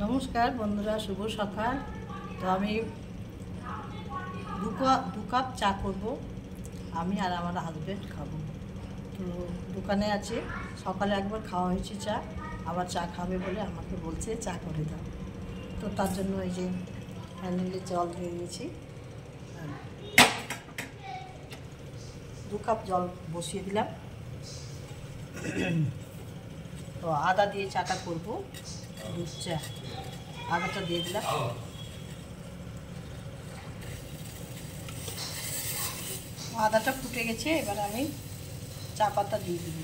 নমস্কার বন্ধুরা, শুভ সকাল। তো আমি দু কাপ চা করব, আমি আর আমার হাজব্যান্ড খাবো। তো দোকানে আছে, সকালে একবার খাওয়া হয়েছে চা, আবার চা খাবে বলে আমাকে বলছে চা করে দাও। তো তার জন্য এই যে হ্যান্ডেলে জল দিয়ে দিয়েছি, 2 কাপ জল বসিয়ে দিলাম। তো আদা দিয়ে চাটা করবো, দুধ চা। আদাটা দিয়ে দিলাম। আদাটা ফুটে গেছে, এবার আমি চা পাতা দিয়ে দিব।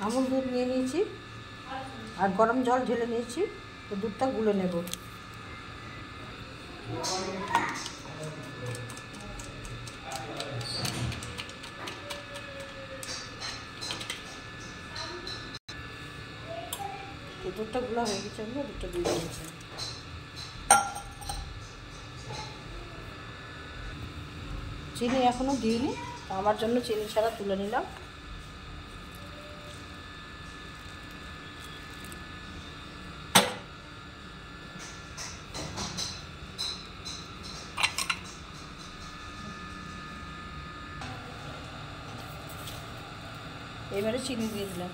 আমুল দুধ নিয়ে নিয়েছি আর গরম জল ঢেলে নিয়েছি। তো দুধটা গুলে নেব। তো দুধটা গুলা হয়ে গেছে, আমি দুধটা দিয়ে দিয়েছি। চিনি এখনো দিইনি, আমার জন্য চিনি ছাড়া তুলে নিলাম। এবারে চিনি দিয়ে দিলাম।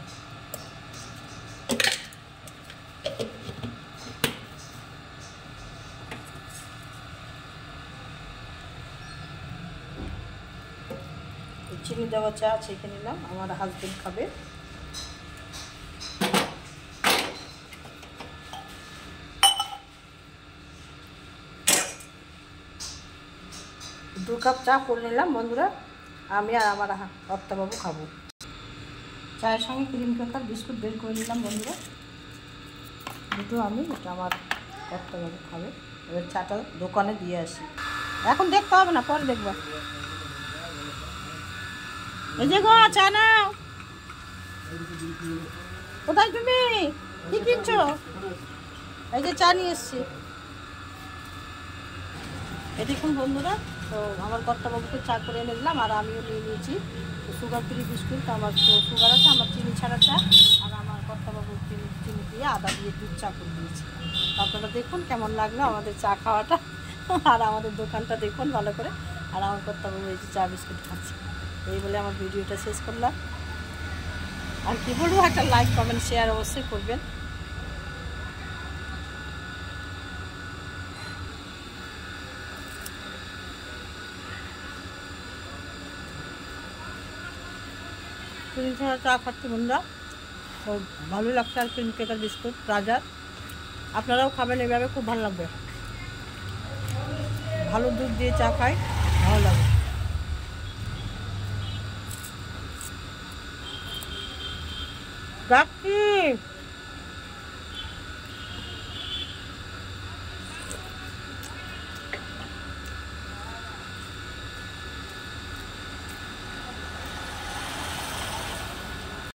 চিনি দেওয়া চা ছেঁকে নিলাম, আমার হাজবেন্ড খাবে। দু কাপ চা করে নিলাম বন্ধুরা, আমি আর আমার কর্তাবাবু খাবো। চায়ের সঙ্গে ক্রিম ক্র্যাকার বিস্কুট বের করে নিলাম বন্ধুরা, দুটো আমি, এটা আমার কর্তাবাবু খাবে। এবার চাটা দোকানে দিয়ে আসি, এখন দেখতে হবে না, পরে দেখবো। এই যে গো, চা নাও। কোথায় তুমি, কি কিনছো? এই যে চা নিয়ে এসছি। এই দেখুন বন্ধুরা, তো আমার কর্তাবাবুকে চা করে এনে দিলাম, আর আমিও নিয়ে নিয়েছি সুগার ফ্রি বিস্কুট। আমার তো সুগার আছে, আমার চিনি ছাড়া চা, আর আমার কর্তাবাবুর চিনি দিয়ে আদা দিয়ে দুধ চা করে দিয়েছি। আপনারা দেখুন কেমন লাগলো আমাদের চা খাওয়াটা, আর আমাদের দোকানটা দেখুন ভালো করে। আর আমার কর্তাবাবু এই যে চা বিস্কুট খাচ্ছে। এই বলে আমার ভিডিওটা শেষ করলাম। আর কি বলবো, একটা লাইক কমেন্ট শেয়ার অবশ্যই করবেন। চিনি ছাড়া চা খাচ্ছি বন্ধুরা, তো ভালো লাগছে। আর ক্রিম ক্র্যাকার বিস্কুট রাজার, আপনারাও খাবেন এভাবে, খুব ভালো লাগবে। ভালো দুধ দিয়ে চা খাই, ভালো লাগে। রাখছি।